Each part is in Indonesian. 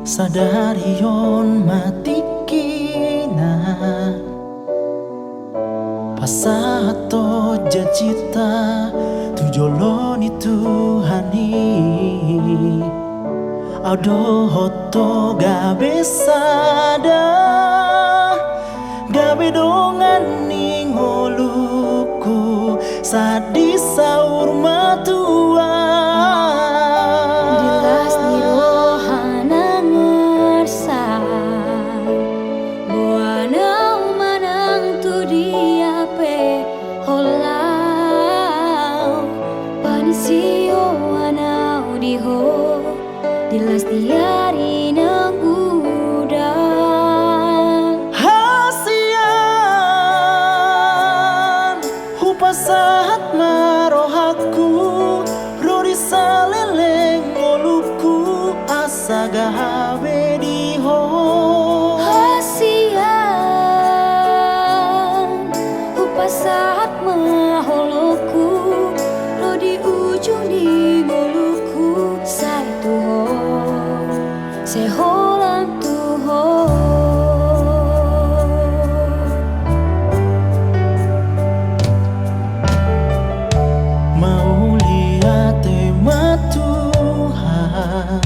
Sadarion matikina pasato jajita tujoloni Tuhani Audo hoto gabe sada gabe dongan ningoluku sadi saur matua Dilas di rohana ngersa buana manang tu dia pe holau panisio anau diho dilas diari nangudang hasian hupasahat marohaku rodi saleleng ngoluku asaga gawe diho hasian upasahat maholoku lo di ujung di ngoluku sai tuho seholang tuho mau lihat tema Tuhan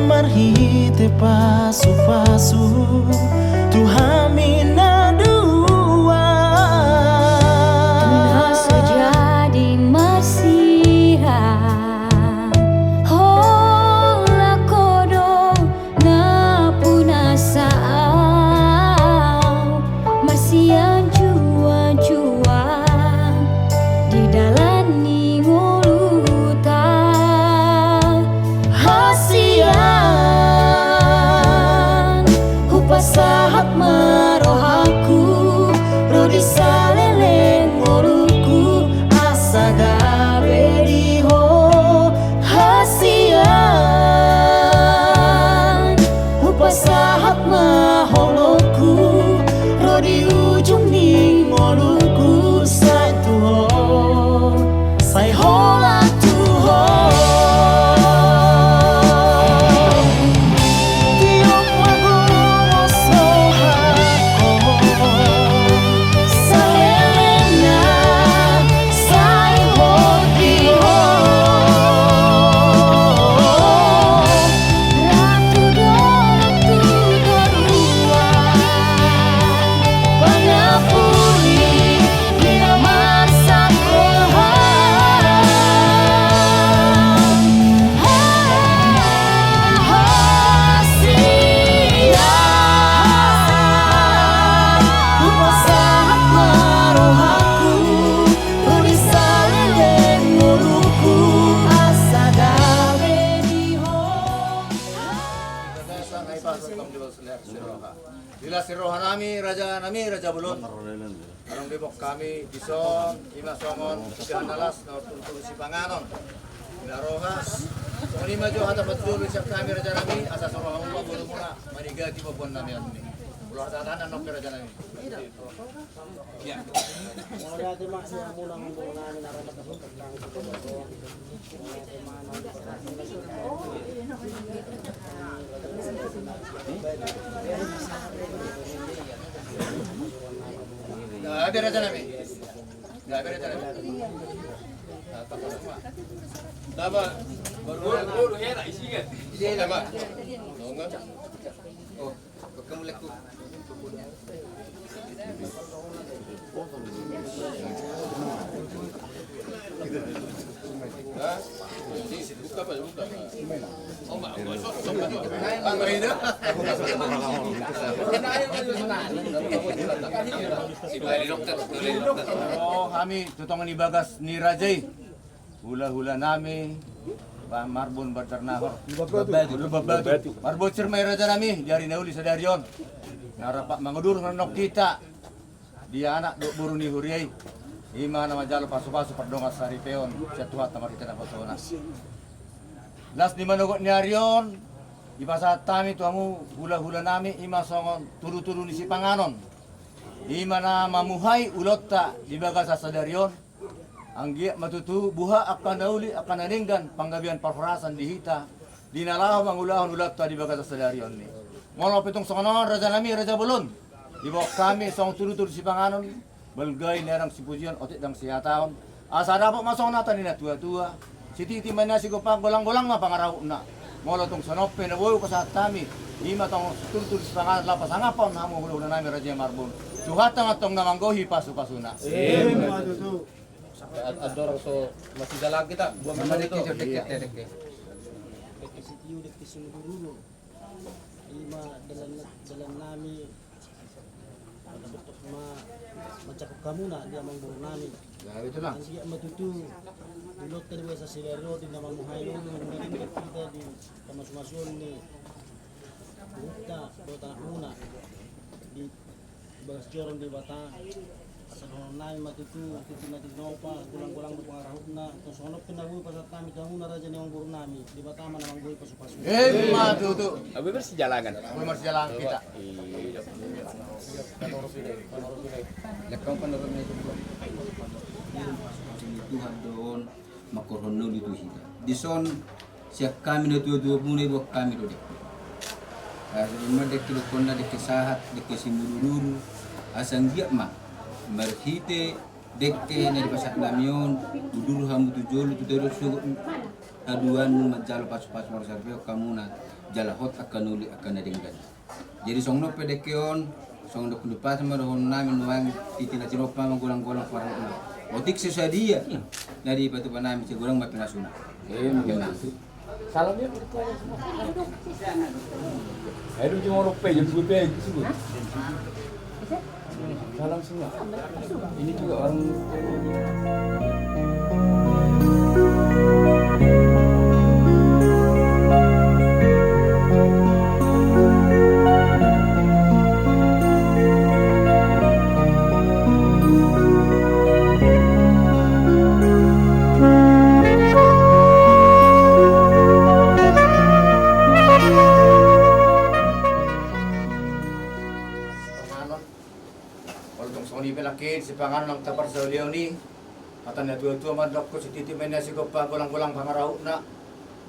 marhite pasu-pasu Tuhan minadua naso jadi marsihan hola kodong na punasaan marsian juang-juang di dalam ningolutan hasian upasahat marohaku rodi saleleng ngoluku asa gawe diho hasian upasahat maholoku rodi ujung ning ngoluku sai tuho sai hola tuho tiok magungo sohako salelena sai hodiho ratu dorua pangapuri dina masa upasahat marohaku rodi saleleng ngoluku asa gawe diho Dila siroha nami Raja Bulut. Arong dibok kami Bison, Ima Songon, Sihan Nalas, Nortuntul Sipanganon. Dila rohas. Sungani maju hata betul siap kami Raja nami asa soroha umpa bulu muna maniga ki popon nami atmi. Pulau Tatanan nok Raja nami. Ya. Nggak ada Raja nami. Nggak ada Raja nami. Takut semua. Daba baru hera isi kan? Isi daba. Nggak. Oh, kamu lekuk. Buka apa? Buka. Oh, enggak. Oh, kami tutongan ibagas ni Rajai. Hula-hula nami marbun berternahor. Lubabatu. Marbot cermai raja nami dari nauli sadarion. Narapak mangudur nonok kita. Dia anak duk buru ni huriai. Ima nama jalo pasu-pasu perdongas sari peon. Siatuhat tamar kita dapat sonas. Las di manogot ni Arion. Ipasat tami tuamu hula-hula nami ima songon turu-turu ni si panganon. Ima na mamuhay ulot ta di baga sa sadarion. Ang giya matutu buha akan nauli akan naringgan panggabian parfarasan dihita. Dinalaw mangulahon ulot ta di baga sa sadarion ni. Ngolo pitong songonon raja nami raja bulon. Ibok kami song turu-turu si panganon. Balgay nerang si pujian otik dang siyataon. Asa dapat masong nata ni na tua-tua. Si titi man na si gopang golang-golang na pangaraw na. Ngolo tong sanope na buo ko sa tami. Ima tong tur-tur sa pangalan lapas angapon hamo hulo na nami raja marbon. Suhat nga tong namanggohi pasu-pasuna. Adorang so masih jalan kita. Gua mana itu? Dek. Sitiyo dek kisunuguro. Ima dalam nami pada bentuk mencakup kamu nak dia mengburu nami. Ya itu lang. Ang siya matutu dulot tadi sa silero di namang muhayon ng kita di kamas-masyon ni buta bota una di bagas jorong di bata sa nami matutu kita matinopa gulang-gulang pangarahut na kung sonop pinabuhi pa sa kami kamu na raja ni mengburu nami di bata man namang buhi pasu-pasu. Matutu. Abi bersejalangan. Kami marsialang kita. Lekang panurun itu. Tuhan doon makorhono dito hita. Dison siya kami na tuwa muna ibo kami do dek. Kasi dek kilo konna dek sahat dek simururu asang giyak ma marhite dek na di pasak namion tudur hamu tujolo tudero sugo aduan majalo pas-pas marsarbe kamu na jalahot akan uli akan nadinggan. Jadi songno pedekeon song dok lupa sama dohon namin nuang titina cinopa manggulang-gulang parang otik sesadia dari batu panami segorang mapinasuna. Salamnya aduh cuma rupiah yang gue sebut. Salam semua. Ini juga orang si panganon ng tapar sa uliyaw ni atan na tuwa-tuwa madlok ko si titi may na si gopa gulang-gulang pangaraw na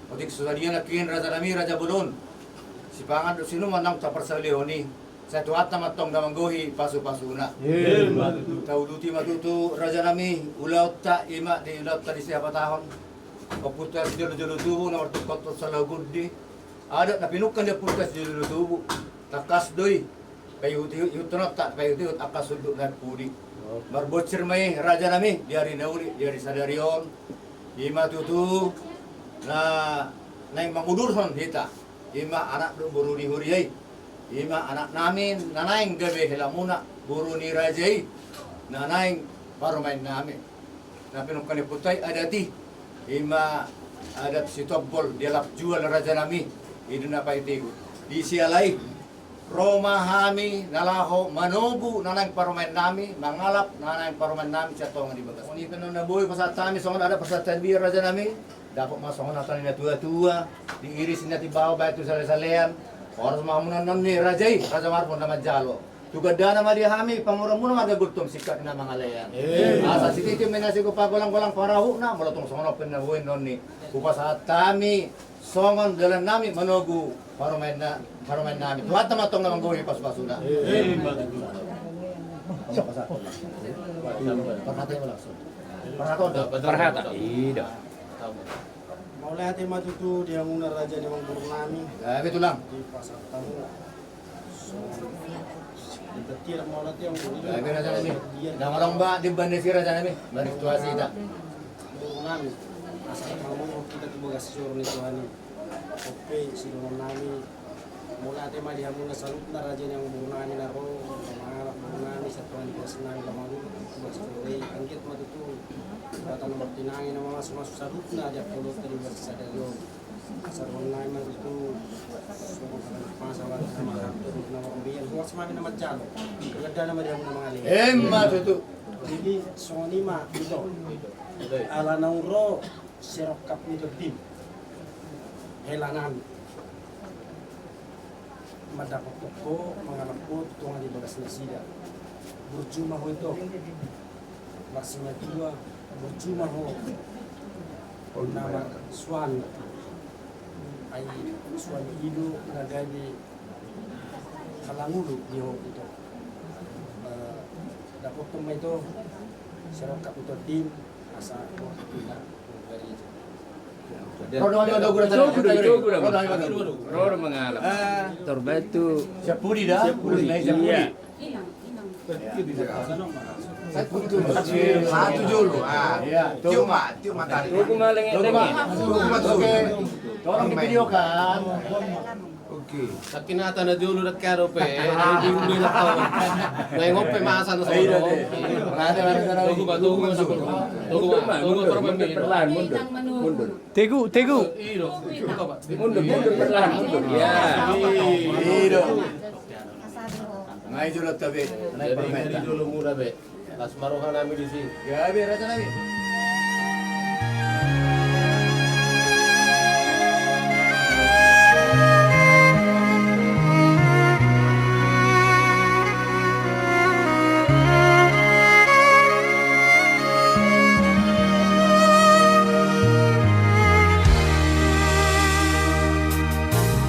otik sa diyan na kin raja nami raja bulon si pangan sino man ng tapar sa uliyaw ni sa tuwat na matong namanggohi pasu-pasuna tauluti matutu raja nami ulaw ta ima di ulaw ta di siya patahon paputas jalo-jalo tubo na martukot sa lagod di ada na pinukan dia putas jalo tubo takas doy payuti-yutunot ta payuti-yut akas sudut na pudi marbocir may raja nami diari nauli diari sadarion ima tutu na naing mangudurhon hita ima anak do buru ni huriyay ima anak namin nanaing gabi helamuna buru ni rajay nanaing parumain namin na pinungkan ni putay adati ima adat si tobbol dialap jual raja nami itu na paitigo di sialay Roma hami nalaho manubu nanang parumain nami mangalap nanang parumain nami sa tongan di bagas. Kung ikan na buhay pasat kami songon ada pasat tanbir raja nami dapat masongon natal na tua-tua diiris na tibaw batu sale-salean oras mamunan ni rajay raja marbon na majalo. Tugadana mali hami panguram muna magagultom sikat na mga layan. Asa si titi may nasi ko pa gulang-gulang parahu na malotong songon open na buhay non ni kupasat kami songon dalam nami manugu parumain nami. Tuhat na matong namang gohi pas-pasuna. Perhata. Iya. Mau lihat matutu dia muna raja ni mengburu nami Itu lang. di pasar tamu. Tidak mau lihat yang Sabi raja nami. Namarang ba di banda si raja nami? Bari situasi ita. mengburu nami. Asal kamu kita tu bagas suruh ni Tuhan. Oke, suruh nami. Mula tema dia muna salut na raja yang mengburu nami na ro. Mengburu nami sa Tuhan di pasar nami lamaru. Bagas suruh angkit matutu. Bata nomor tinangin na mga sumasuk salut na dia pulot dari bagas sadarion. Pasar nami matutu. Masalah sama kartu nama pembelian. Buat semakin nama jalo. Kerja nama dia muna mga lihat. Matutu. Jadi Sony mah itu ala nauro serokap ni tim helanan Madapat ko, manganak ko, tutungan di bagas na sila. Berjumah ho itu. Maksudnya kedua, berjumah ho. Nama Swan. Ay Swan Ido nagadi Kalangulu di ho itu. Dapat tumay itu sarap kaputo din asa ko kita dari itu. Roro mengalap. Torbatu. Siapudi dah. Iya. Satu julu. Iya. Tiuma tadi. Tugu maling Oke. Tolong di video kan. Oke. Sa kinata na dulo na karo pe, hindi mo nila ko. Ngayon pe maasa na sa ulo. Tugu ba perlahan mundur. Tegu. Iro, mundur perlahan mundur. Ya. Iro. Ngai julot tabi. Nai Jadi permeta. dulu muna be. Tas maruhan namin di sini. Ya, biar aja nabi.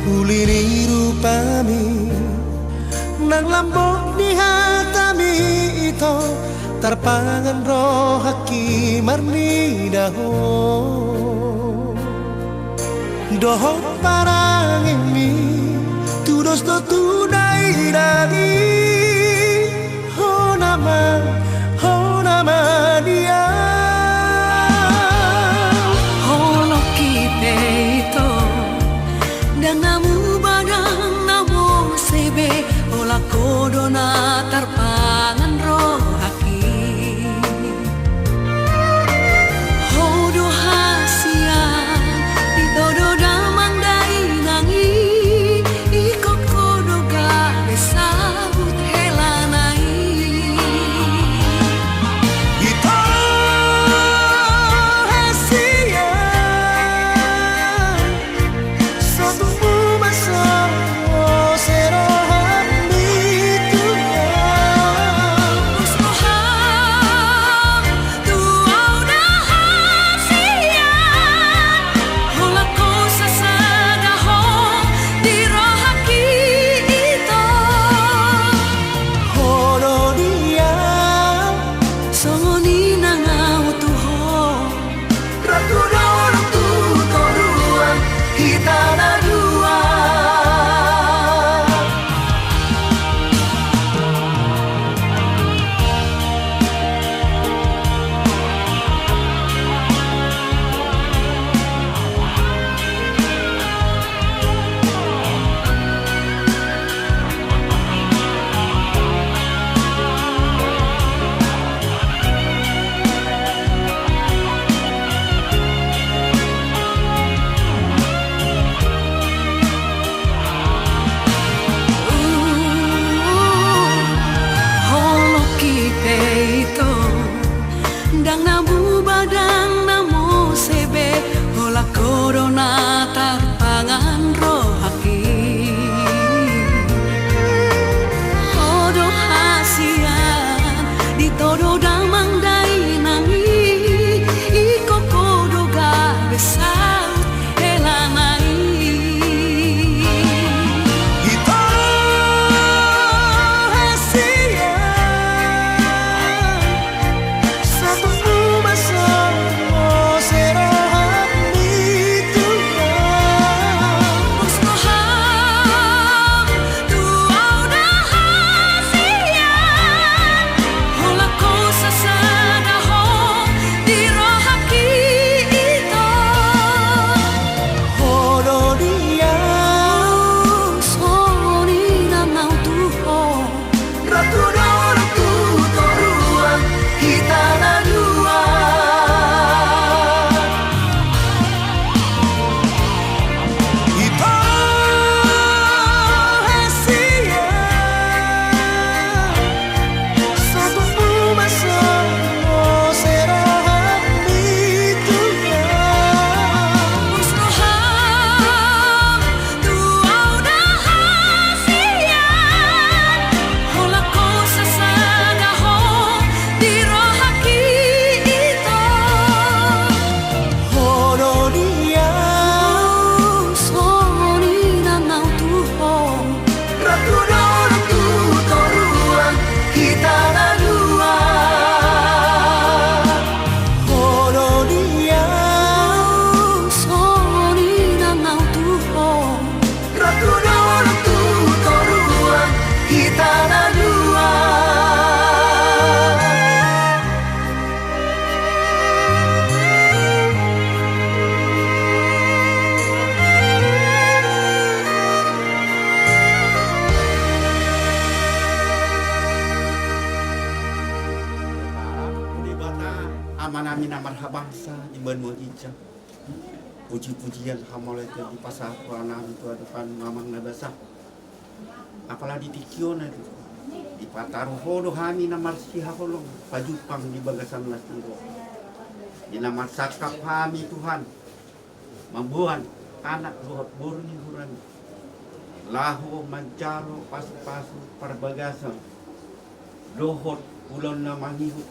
Uliri rupami nang lambok di hatami ito tarpangan roh haki marni daho doho parang ini tudos do tunai dagi ho nama dia Holo kite ito Dangamu badang namo sebe Ola kodo na tarpangan rohaki Hodo hasia Itodo damang dai nangi Ikot kodo gabe sabut helanai marhabangsa di benua ijah. Puji-pujian hamoleh itu di pasar Purana itu adukan mamang nabasa. Apalagi di Kiona itu. Di Pataruhodo hani namar siha kolong pajupang di bagasan lasiro. Di namar sakap hami Tuhan. Membuat anak luhut burni huran. Lahu mancaro pasu-pasu perbagasan. Dohot ulon namangihut.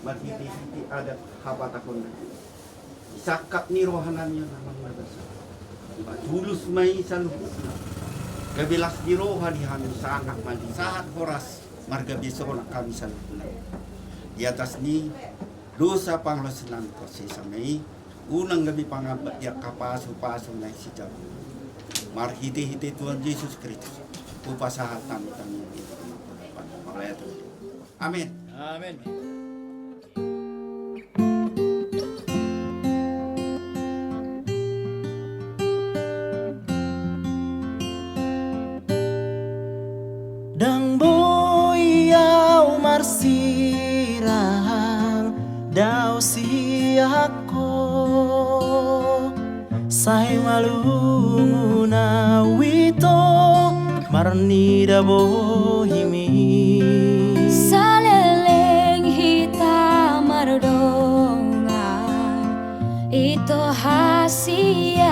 Matiti-titi adat habatakon. Sakap ni rohanannya namang nabasa. Tulus may sanuhutna. Kabilas di roha di hami sa anak mali. Saat horas marga besok kami sanuhutna. Di atas ni dosa panglosenan proses samai. Unang gabi pangabat ya kapaso-paso na si Jago. Marhiti-hiti Tuhan Yesus Kristus. Upasahat kami itu. Amin. Amin. Dang boyau marsirang daw siyako say malunguna wito marnida bohimi saleleng hitam mardongan itu hasian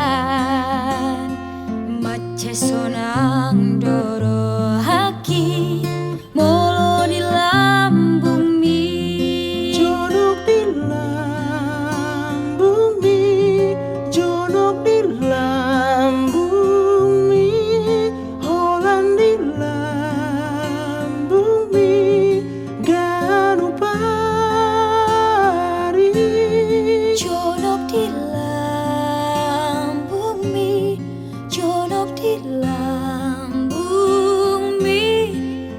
macesonang doro haki molo di lambung mi Jonok di lambung mi Jonok di lambung mi Holan di lambung mi Ganupari jonok di lambung mi jonok di lambung mi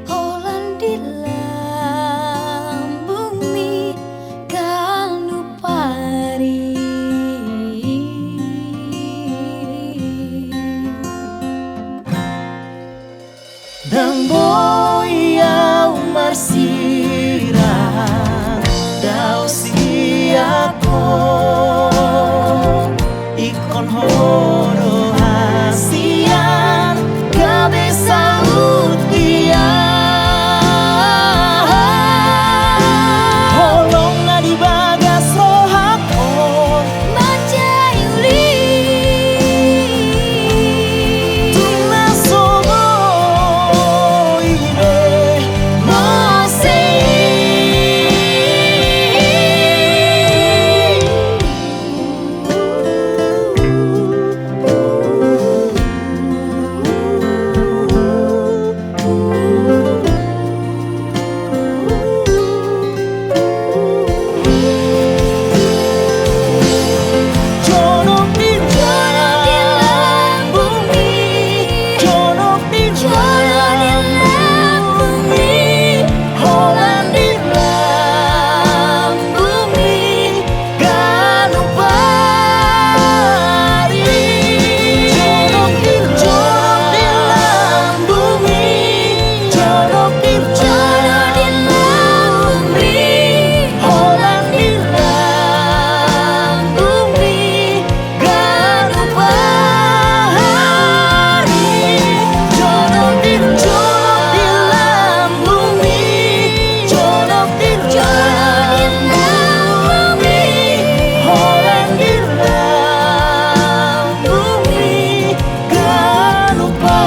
Holan di lambung mi Ganupari Dang boyau marsirang daw siyako ikon horo hasian gabi saut dia holong na di bagas rohako Macayuli tuna sobo ine Jonok di lambung mi Jonok di lambung mi Holan di lambung mi Ganupari Jonok di lambung mi Jonok di lambung mi Holan di lambung mi Ganupari Jonok di lambung mi Jonok di lambung mi Holan di lambung mi Ganupari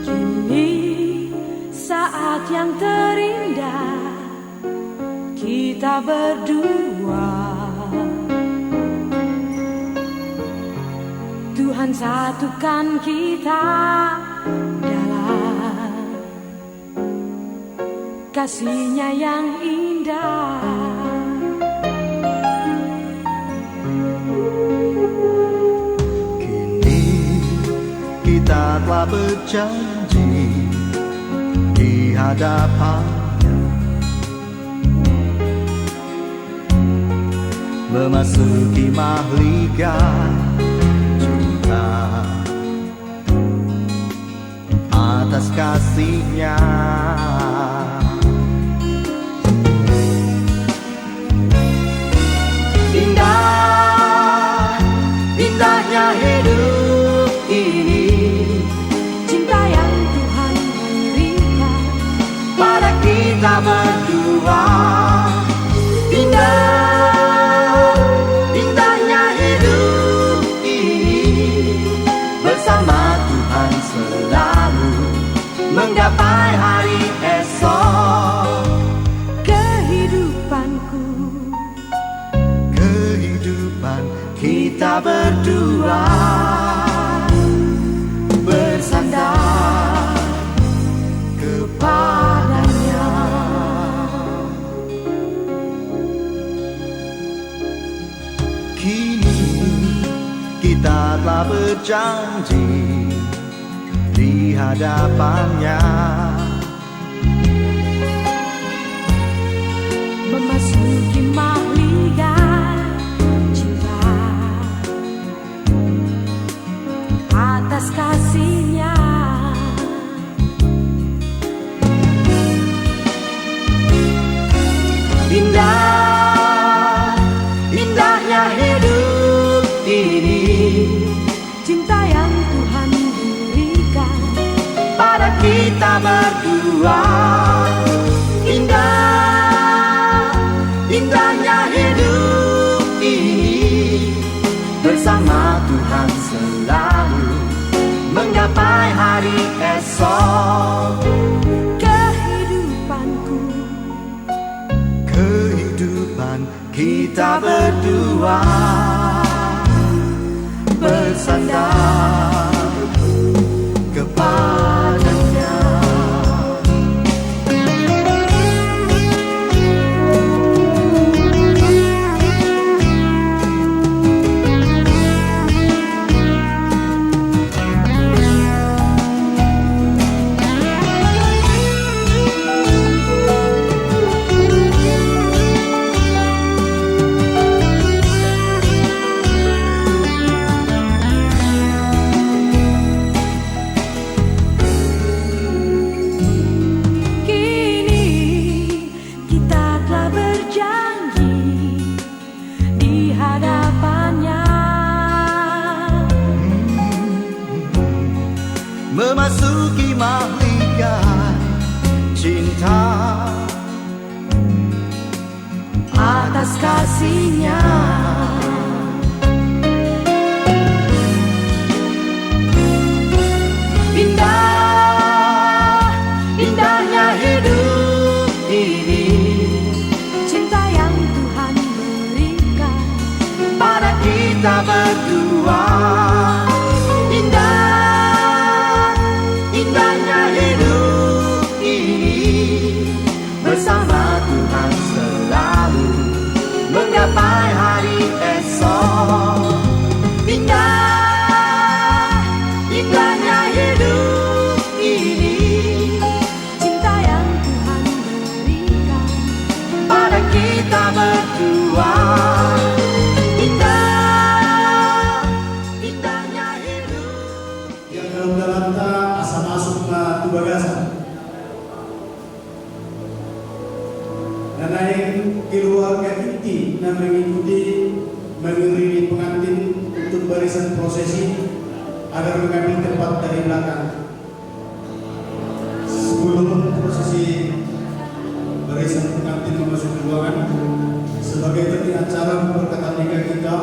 Kini saat yang terindah kita berdua, Tuhan satukan kita dalam kasih-Nya yang indah. kita telah berjanji di hadapannya, memasuki mahligai cinta atas kasih-Nya. Indah, indahnya hidup ini, Cinta yang Tuhan berikan pada kita berdua. Indah, indahnya hidup ini, bersama Tuhan selalu menggapai hari esok. kehidupanku. Kehidupan kita berdua bersandar kepadanya. Kini kita telah berjanji di hadapannya, Memasuki mahligai cinta atas kasih-Nya. indah, indahnya hidup ini, Cinta yang Tuhan berikan pada kita berdua. Indah, indahnya hidup ini, bersama Tuhan selalu menggapai hari esok. kehidupanku. Kehidupan kita berdua bersandar kepadanya. Kini kita telah berjanji di hadapannya, Memasuki mahligai cinta atas kasih-Nya. indah, indahnya hidup ini, Cinta yang Tuhan berikan pada kita berdua. Indah, indahnya hidup ini, bersama Tuhan selalu menggapai hari esok. Indah, indahnya hidup ini, Cinta yang Tuhan berikan pada kita berdua. Indah, indahnya hidup. Yang dalam asa masuk na tubagasan. Nanaing keluarga inti na mengikuti mengiringi pengantin untuk barisan prosesi agar mengambil tempat dari belakang. Sebelum prosesi barisan pengantin memasuki ruangan, sebagai tadi acara perkataan nikah kita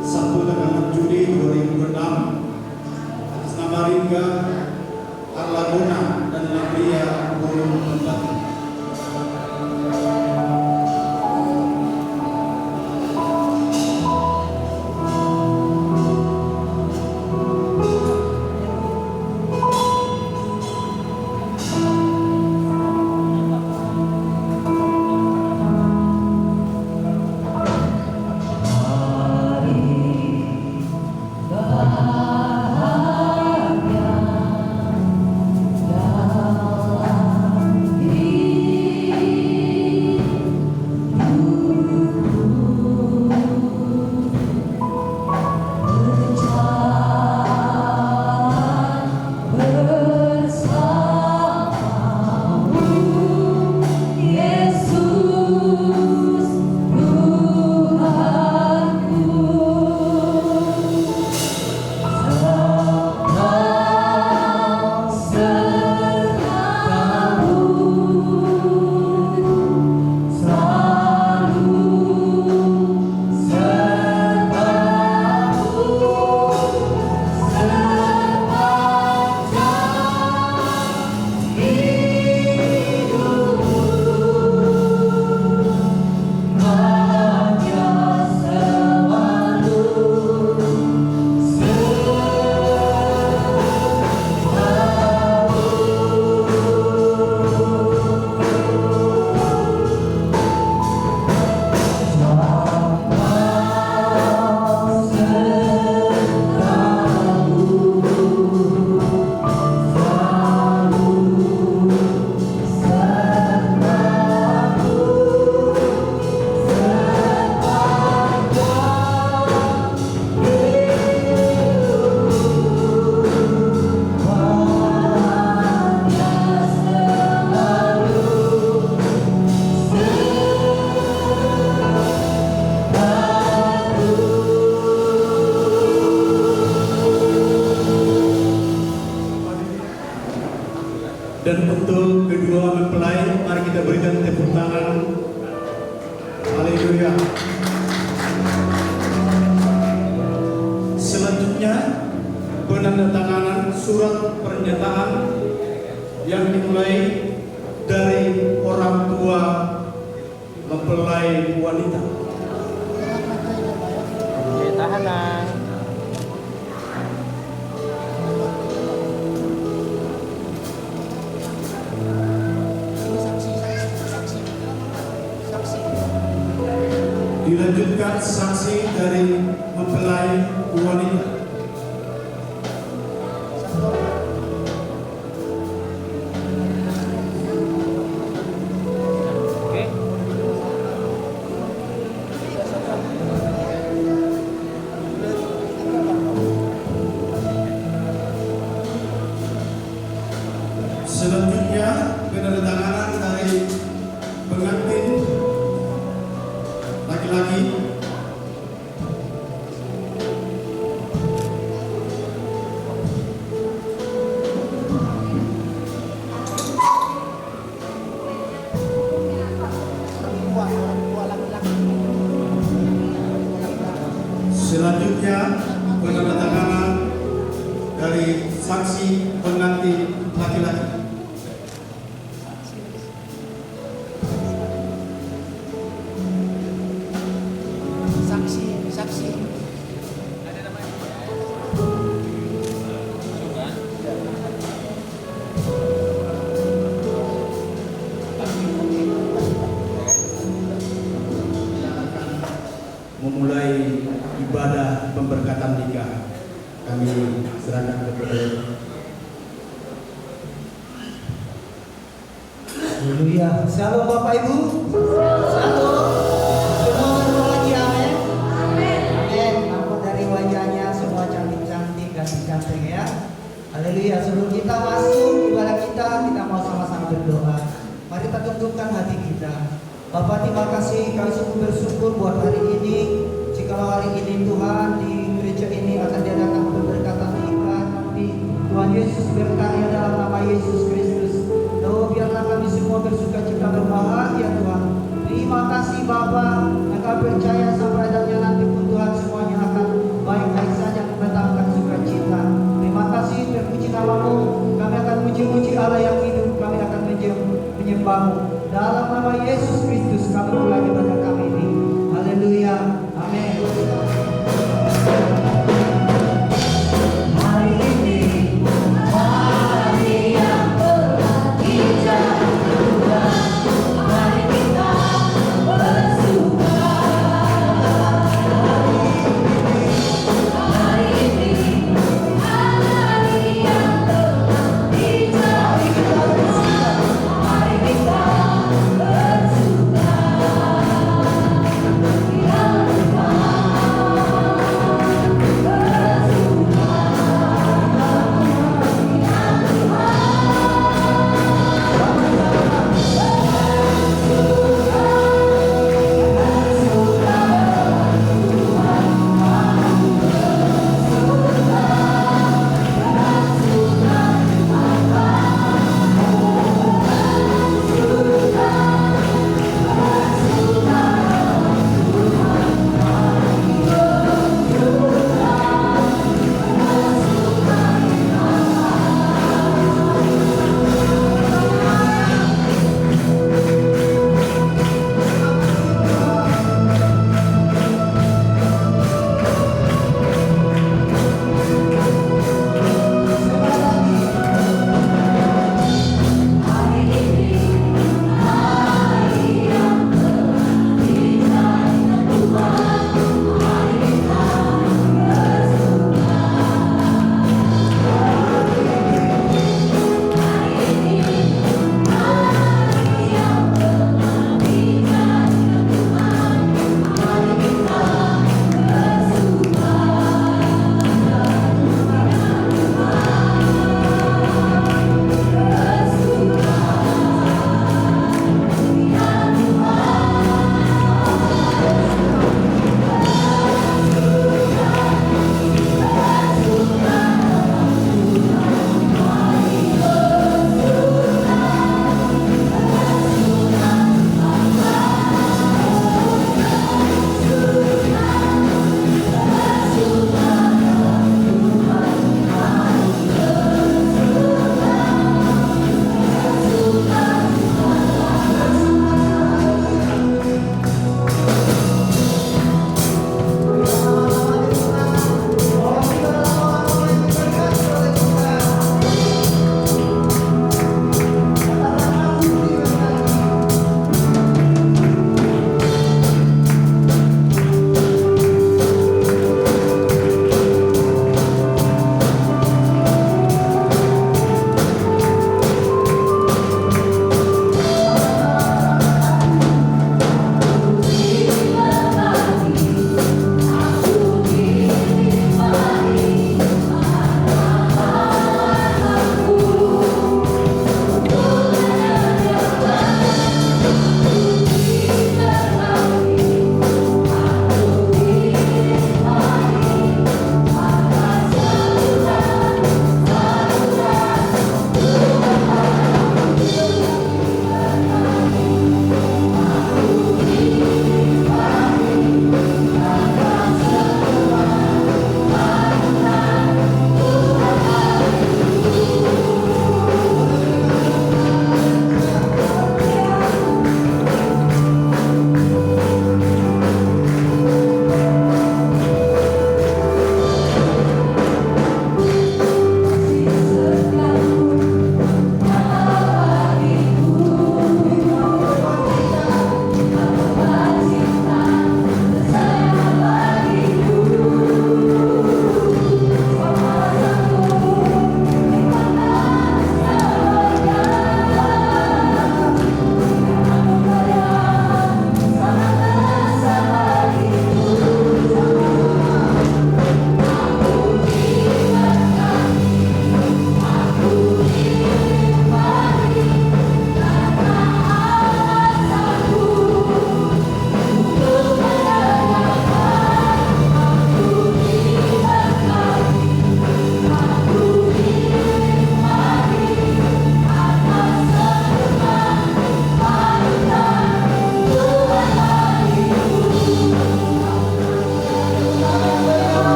Sabtu tanggal 6 Juli 2006 atas nama Ringga Arlagona dan Nabia Burung Mentati. Bahagia Dan untuk kedua mempelai, mari kita berikan tepuk tangan. Haleluya. Selanjutnya, penandatanganan surat pernyataan yang dimulai dari orang tua mempelai wanita. Tahanan. Dilanjutkan saksi dari mempelai wanita. Selanjutnya penandatanganan dari pengantin laki-laki. Selanjutnya penandatanganan dari saksi pengantin laki-laki. Memulai ibadah pemberkatan nikah, kami serahkan kepada Haleluya. Shalom Bapak Ibu. Shalom. Semua berbahagia, amin. Amin. Nampak dari wajahnya semua cantik-cantik dan cantik ya. Haleluya. Sebelum kita masuk ibadah kita mau sama-sama berdoa. Mari kita tundukkan hati kita. Bapak, terima kasih, kami sungguh bersyukur buat hari ini. Jikalau hari ini Tuhan di gereja ini akan diadakan pemberkatan nikah, nanti Tuhan Yesus berkarya dalam nama Yesus Kristus. Oh, biarlah kami semua bersuka cita berbahagia Tuhan. Terima kasih Bapak, engkau percaya sampai adanya nanti pun Tuhan semuanya akan baik-baik saja mendatangkan sukacita. Terima kasih, terpuji namamu. Kami akan muji-muji Allah yang hidup, kami akan menyembahmu. Dalam nama Yesus Kristus kami mulai ibadah kami ini. Haleluya. Amin. Hari ini hari yang telah dijadikan, mari kita bersuka. Hari ini hari yang telah dijadikan, mari kita bersuka.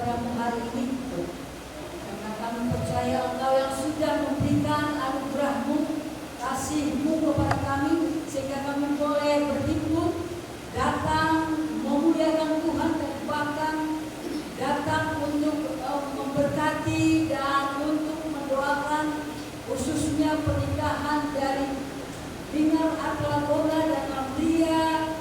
kepadamu hari ini, karena kami percaya Engkau yang sudah memberikan anugerah-Mu, kasih-Mu kepada kami, sehingga kami boleh berhimpun, datang memuliakan Tuhan, dan bahkan datang untuk memberkati dan untuk mendoakan khususnya pernikahan dari Dinar Aklagona dan Amria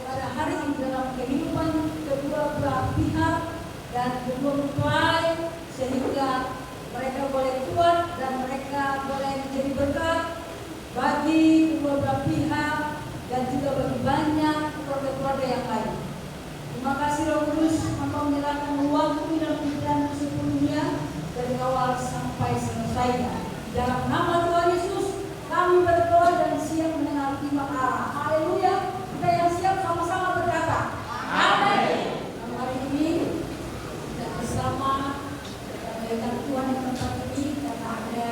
pada hari ini dalam kehidupan kedua belah pihak dan mempelai, sehingga mereka boleh kuat dan mereka boleh menjadi berkat bagi kedua belah pihak dan juga bagi banyak keluarga-keluarga yang lain. Terima kasih Roh Kudus, Engkau menyerahkan waktu dan pikiran sepenuhnya dari awal sampai selesainya. Dalam nama Tuhan Yesus kami berdoa dan siap mendengar firman Allah. Haleluya. Kita yang siap sama-sama berkata amin. Hari ini kita bersama dengan Tuhan di tempat ini karena ada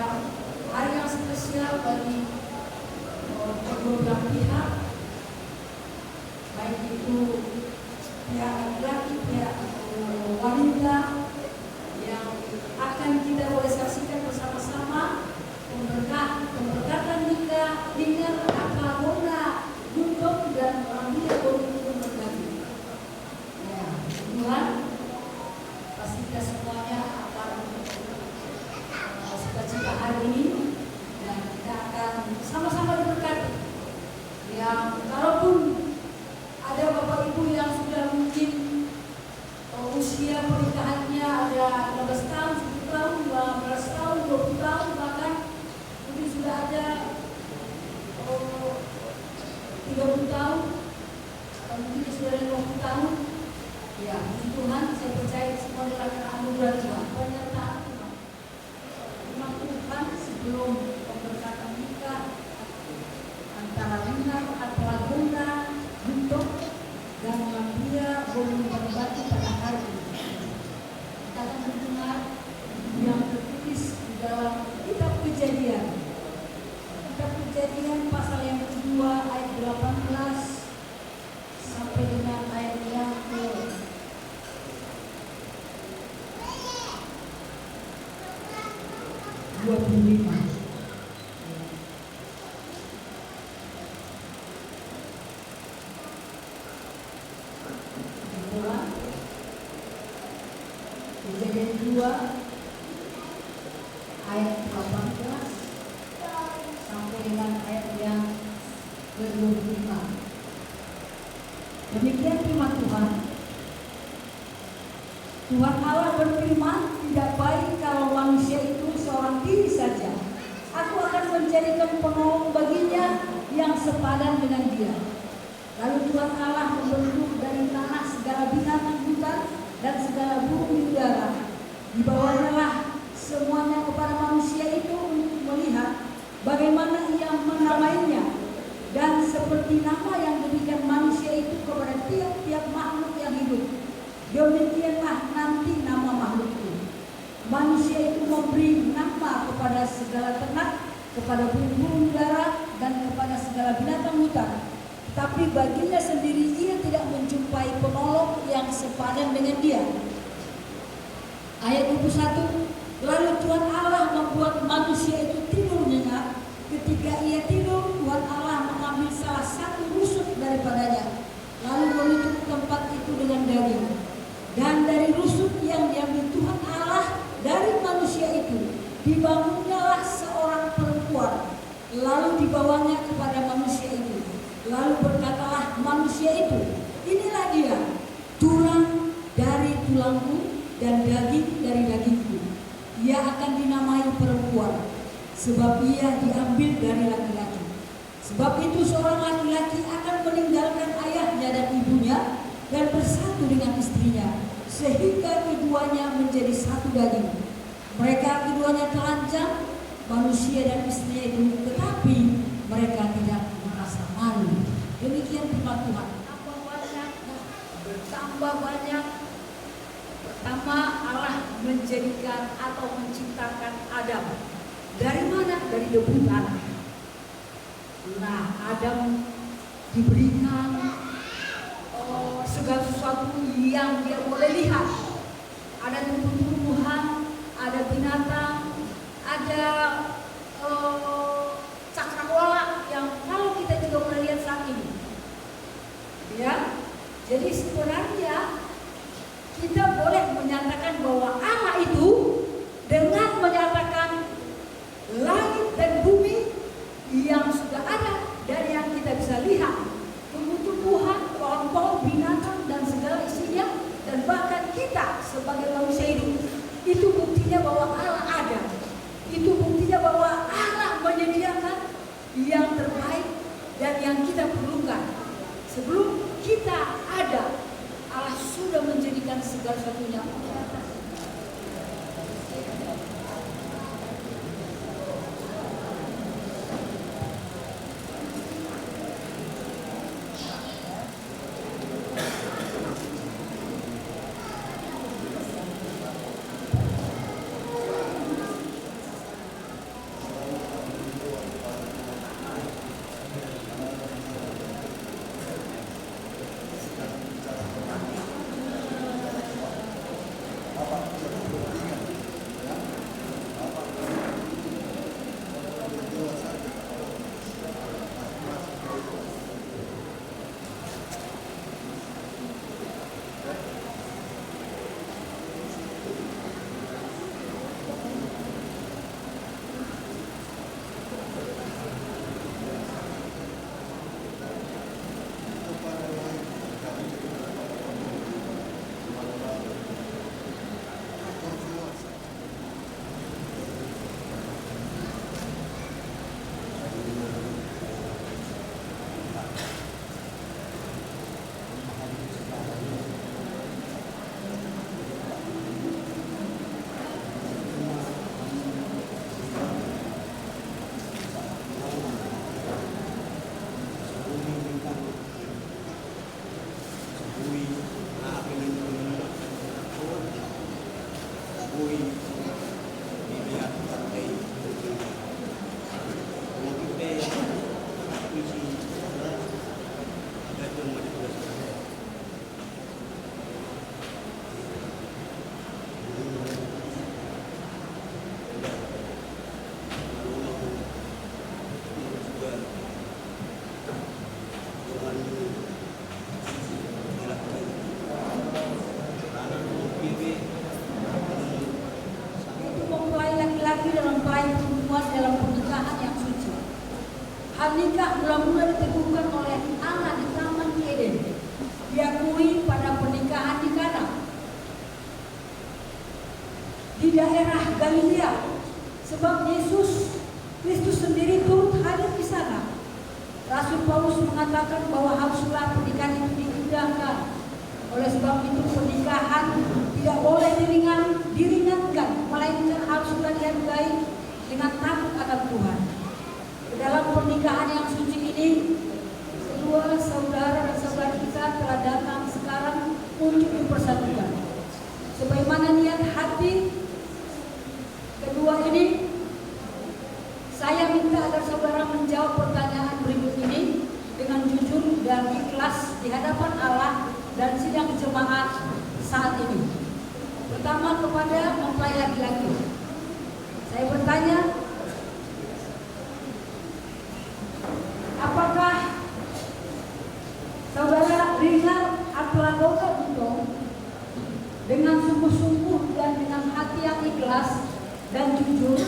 hari yang spesial bagi kedua belah pihak, baik itu pihak laki-laki, pihak wanita, yang akan kita boleh saksikan bersama-sama pemberkatan nikah dengan Aklagona, Yudom dan Amria boleh memberkati. Ya, Tuhan pasti kita semuanya akan sukacita hari ini dan kita akan sama-sama diberkati. Yang kalaupun ada bapak ibu yang sudah mungkin usia pernikahannya ada 15 tahun, 10 tahun, 15 tahun, 20 tahun, bahkan mungkin sudah ada 30 tahun, atau mungkin sudah ada 20 tahun. Ya, puji Tuhan, saya percaya semua adalah karena anugerah Tuhan, penyertaan Tuhan. Memang Tuhan sebelum pemberkatan nikah antara Dinar Aklagona, Yudom dan Amria boleh berbagi pada hari ini. Kita akan mendengar yang tertulis di dalam kitab Kejadian. Kitab Kejadian pasal yang kedua ayat 18 sampai dengan ayat yang ke-25. Kejadian 2 ayat 18 sampai dengan ayat yang ke-25. Demikian firman Tuhan. Tuhan Allah berfirman, tidak baik kalau manusia itu seorang diri saja. Aku akan menjadikan penolong baginya yang sepadan dengan dia. Lalu Tuhan Allah membentuk dari tanah segala binatang hutan dan segala burung di udara. Dibawanyalah semuanya kepada manusia itu untuk melihat bagaimana ia menamainya. Dan seperti nama yang diberikan manusia itu kepada tiap-tiap makhluk yang hidup, demikianlah nanti nama makhluk itu. Manusia itu memberi nama kepada segala ternak, kepada burung-burung udara, dan kepada segala binatang hutan. Tapi baginya sendiri ia tidak menjumpai penolong yang sepadan dengan dia. Ayat 21, lalu Tuhan Allah membuat manusia itu tidur nyenyak. Ketika ia tidur, Tuhan Allah mengambil salah satu rusuk daripadanya, lalu menutup tempat itu dengan daging. Dan dari rusuk yang diambil Tuhan Allah dari manusia itu, dibangunnyalah seorang perempuan, lalu dibawanya kepada manusia itu. Lalu berkatalah manusia itu, inilah dia, tulang dari tulangku dan daging dari dagingku. Ia akan dinamai perempuan, sebab ia diambil dari laki-laki. Sebab itu seorang laki-laki akan meninggalkan ayahnya dan ibunya dan bersatu dengan istrinya, sehingga keduanya menjadi satu daging. Mereka keduanya telanjang, manusia dan istrinya itu, tetapi mereka tidak merasa malu. Demikian firman Tuhan. Bertambah banyak. Pertama, Allah menjadikan atau menciptakan Adam. Dari mana? Dari debu tanah. Nah, Adam diberikan segala sesuatu yang dia boleh lihat. ada tumbuh-tumbuhan, ada binatang, ada cakrawala yang kalau kita juga pernah lihat saat ini. Ya, jadi sebenarnya kita boleh menyatakan bahwa Allah itu dengan menyatakan langit dan bumi yang sudah ada dan yang kita bisa lihat, tumbuh-tumbuhan, pohon-pohon, binatang dan segala isinya, dan bahkan kita sebagai manusia hidup, itu buktinya bahwa Allah ada. Itu buktinya bahwa Allah menyediakan yang terbaik dan yang kita perlukan. Sebelum kita ada, Allah sudah menjadikan segala sesuatunya. Nikah mula-mula diteguhkan oleh Allah di Taman Eden, diakui pada pernikahan di Kana di daerah Galilea, sebab Yesus Kristus sendiri turut hadir di sana. Rasul Paulus mengatakan bahwa haruslah pernikahan itu diindahkan. Oleh sebab itu pernikahan tidak boleh diringankan, melainkan haruslah dihargai dengan takut akan Tuhan. Dalam pernikahan yang suci ini, kedua saudara dan saudari kita telah datang sekarang untuk dipersatukan. Sebagaimana niat hati kedua ini, saya minta agar saudara menjawab pertanyaan berikut ini dengan jujur dan ikhlas di hadapan Allah dan sidang jemaat saat ini. Pertama kepada mempelai laki-laki, saya bertanya, apakah saudara Rizal Atlagoka Buto dengan sungguh-sungguh dan dengan hati yang ikhlas dan jujur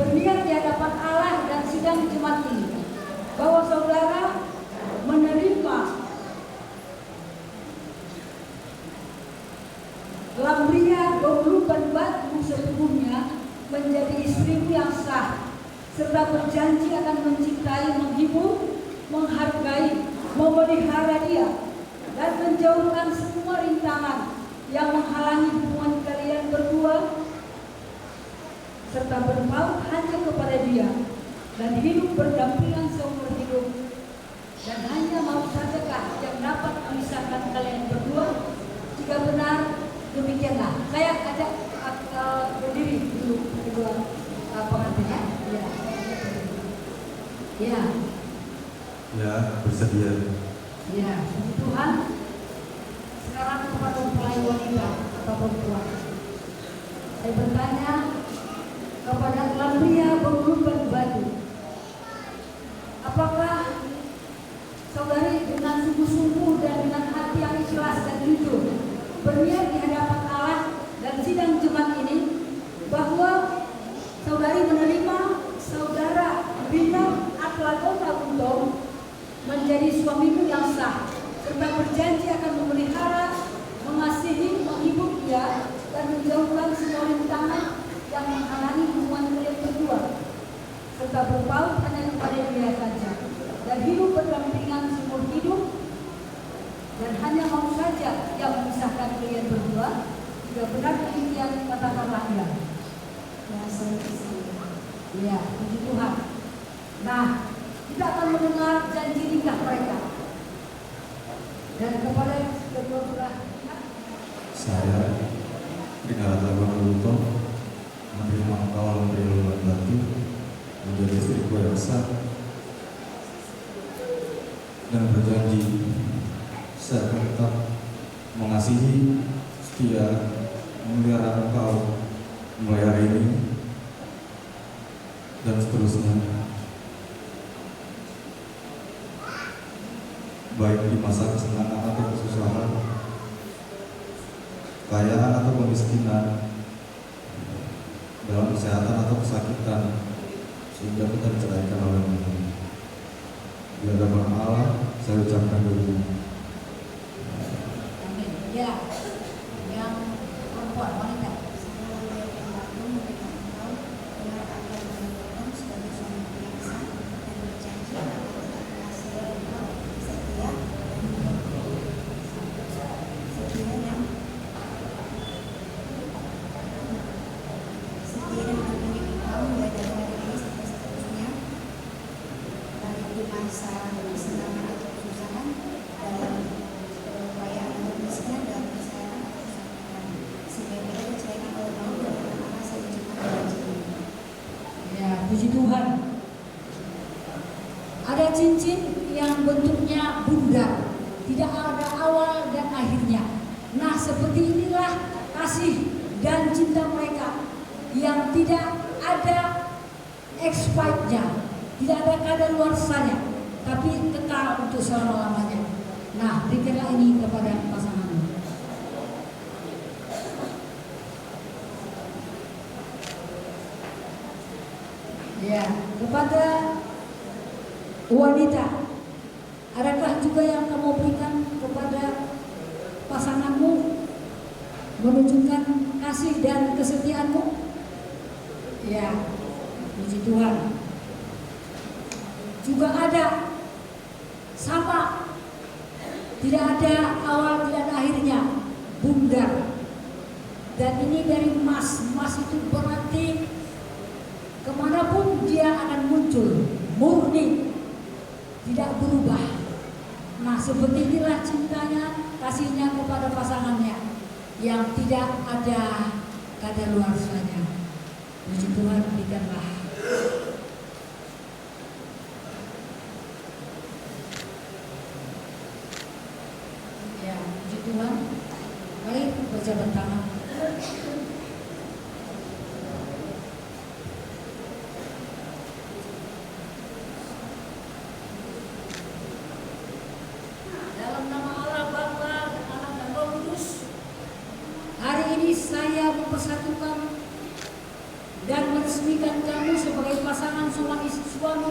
berniat di hadapan Allah dan sidang jemaat ini bahwa saudara menerima Lambria Bolu Batu sepenuhnya menjadi istrimu yang sah, serta berjanji akan mencintai, menghibur, menghargai, memelihara dia, dan menjauhkan semua rintangan yang menghalangi hubungan kalian berdua, serta berpaut hanya kepada dia dan hidup berdampingan seumur hidup, dan hanya mau sajakah yang dapat memisahkan kalian berdua? Jika benar demikianlah, saya ajak berdiri dulu kedua pengantinnya. Ya. Ya, bersedia. Ya, Tuhan. Sekarang kepada mempelai wanita atau perempuan. Saya bertanya kepada pria berlubang batu, apakah saudari dengan sungguh-sungguh dan dengan hati yang ikhlas dan jujur berniat di hadapan Allah dan sidang Jumat ini bahwa saudari menerima saudara Bina Atlagota Untung menjadi suamimu yang sah, serta berjanji akan memelihara, mengasihi, menghibur dia, dan menjauhkan semua rintangan yang menghalangi hubungan kalian berdua, serta berpaut hanya kepada dia saja, dan hidup berdampingan seumur hidup, dan hanya mau saja yang memisahkan kalian berdua. Jika benar demikian, katakanlah ya. Ya, saya ya, puji Tuhan. Nah, kita akan mendengar janji nikah mereka. Dan kepada kedua belah pihak, Saya, Rina Atlagota Untung, menerima engkau dari lubang batu menjadi istriku yang sah dan berjanji saya akan tetap mengasihi, setia, memelihara engkau mulai hari ini dan seterusnya, baik di masa kesenangan atau kesusahan, kekayaan atau kemiskinan, dalam kesehatan atau kesakitan, sehingga kita diceraikan oleh Tuhan. Di hadapan Allah, saya ucapkan dulu. amin. Ya, yang perempuan wanita. Puji Tuhan. Ada cincin yang bentuknya bundar, tidak ada awal dan akhirnya. Nah, seperti inilah kasih dan cinta mereka yang tidak ada expirednya, tidak ada kadaluarsanya, tapi kekal untuk selama-lamanya. Nah, berikanlah ini kepada pasanganmu. Ya, kepada wanita, adakah juga yang kamu berikan kepada pasanganmu menunjukkan kasih dan kesetiaanmu? Ya, puji Tuhan. Juga ada sama, tidak ada awal, tidak ada akhirnya, bundar. Dan ini dari emas. Emas itu berarti kemanapun dia akan muncul, murni, tidak berubah. Nah, seperti inilah cintanya, kasihnya kepada pasangannya yang tidak ada kadaluarsanya. Puji Tuhan, berikanlah. Ya, puji Tuhan. Mari berjabat tangan. Dalam nama Allah Bapa dan Anak dan Roh Kudus, hari ini saya mempersatukan dan meresmikan kamu sebagai pasangan suami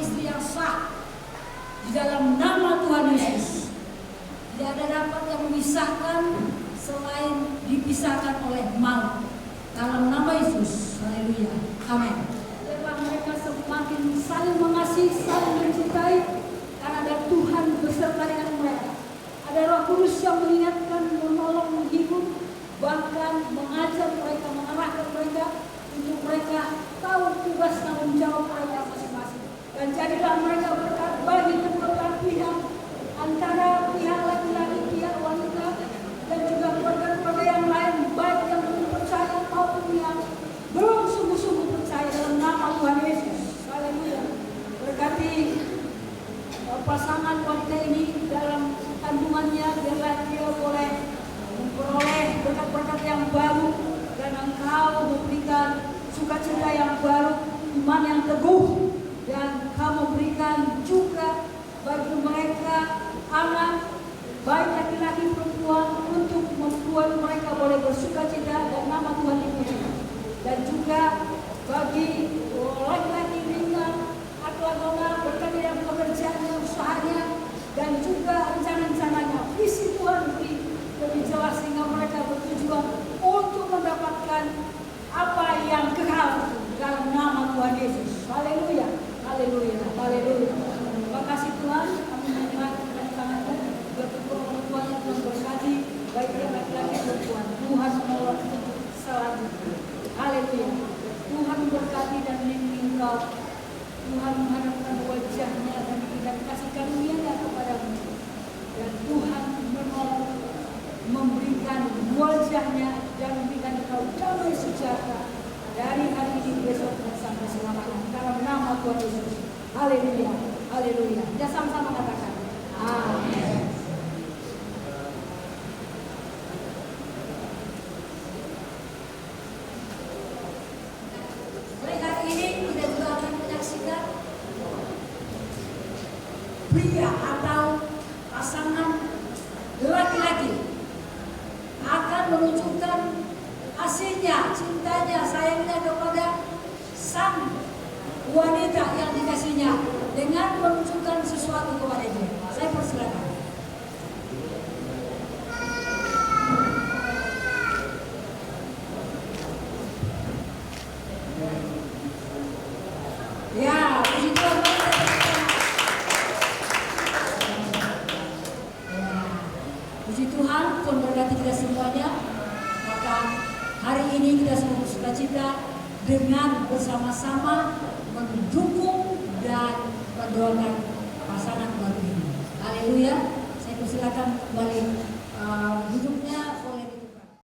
istri yang sah di dalam nama Tuhan Yesus. Tidak ada dapat yang memisahkan selain dipisahkan oleh maut. Dalam nama Yesus, haleluya, amin. Biarlah mereka semakin saling mengasihi, saling mencintai, karena ada Tuhan beserta dengan mereka. Ada Roh Kudus yang mengingatkan, menolong, menghibur, bahkan mengajar mereka, mengarahkan mereka untuk mereka tahu tugas tanggung jawab mereka masing-masing. Dan jadilah mereka berkat bagi kedua belah pihak, antara pihak laki-laki, pihak wanita, dan juga keluarga-keluarga yang lain, baik yang belum percaya maupun yang belum sungguh-sungguh percaya, dalam nama Tuhan Yesus. Haleluya. Berkati pasangan wanita ini dalam kandungannya, biarlah dia boleh memperoleh sukacita yang baru, iman yang teguh, dan Kau memberikan juga bagi mereka anak, baik laki-laki perempuan, untuk membuat mereka boleh bersukacita dan nama Tuhan dipuji. Dan juga bagi laki-laki ringan atau agama berkaitan dengan pekerjaannya, usahanya, dan juga rencana-rencananya. Visi Tuhan lebih jelas sehingga mereka bertujuan untuk mendapatkan apa yang kekal dalam nama Tuhan Yesus. Haleluya, haleluya, haleluya. Terima kasih Tuhan, kami menyerahkan tangan-Mu bagi orang tuanya, Tuhan berkati baik yang laki-laki perempuan. Tuhan menolong untuk selanjutnya. Haleluya. Tuhan memberkati dan melindungi Engkau. Tuhan mengharapkan wajahnya dan memberikan kasih karunia-Nya kepadamu. Dan Tuhan menolong, memberikan wajahnya dan memberikan engkau damai sejahtera dari hari ini, besok, dan sampai selamanya. Dalam nama Tuhan Yesus. Haleluya, haleluya. Kita sama-sama katakan amin. Pria atau pasangan laki-laki akan menunjukkan kasihnya, cintanya, sayangnya kepada sang wanita yang dikasihnya dengan menunjukkan sesuatu kepada dia. Saya persilakan. Ya, puji Tuhan. Puji Tuhan, Tuhan berkati kita semuanya. Maka hari ini kita semua bersukacita dengan bersama-sama mendukung dan mendoakan pasangan baru ini. Haleluya. Saya persilakan kembali duduknya.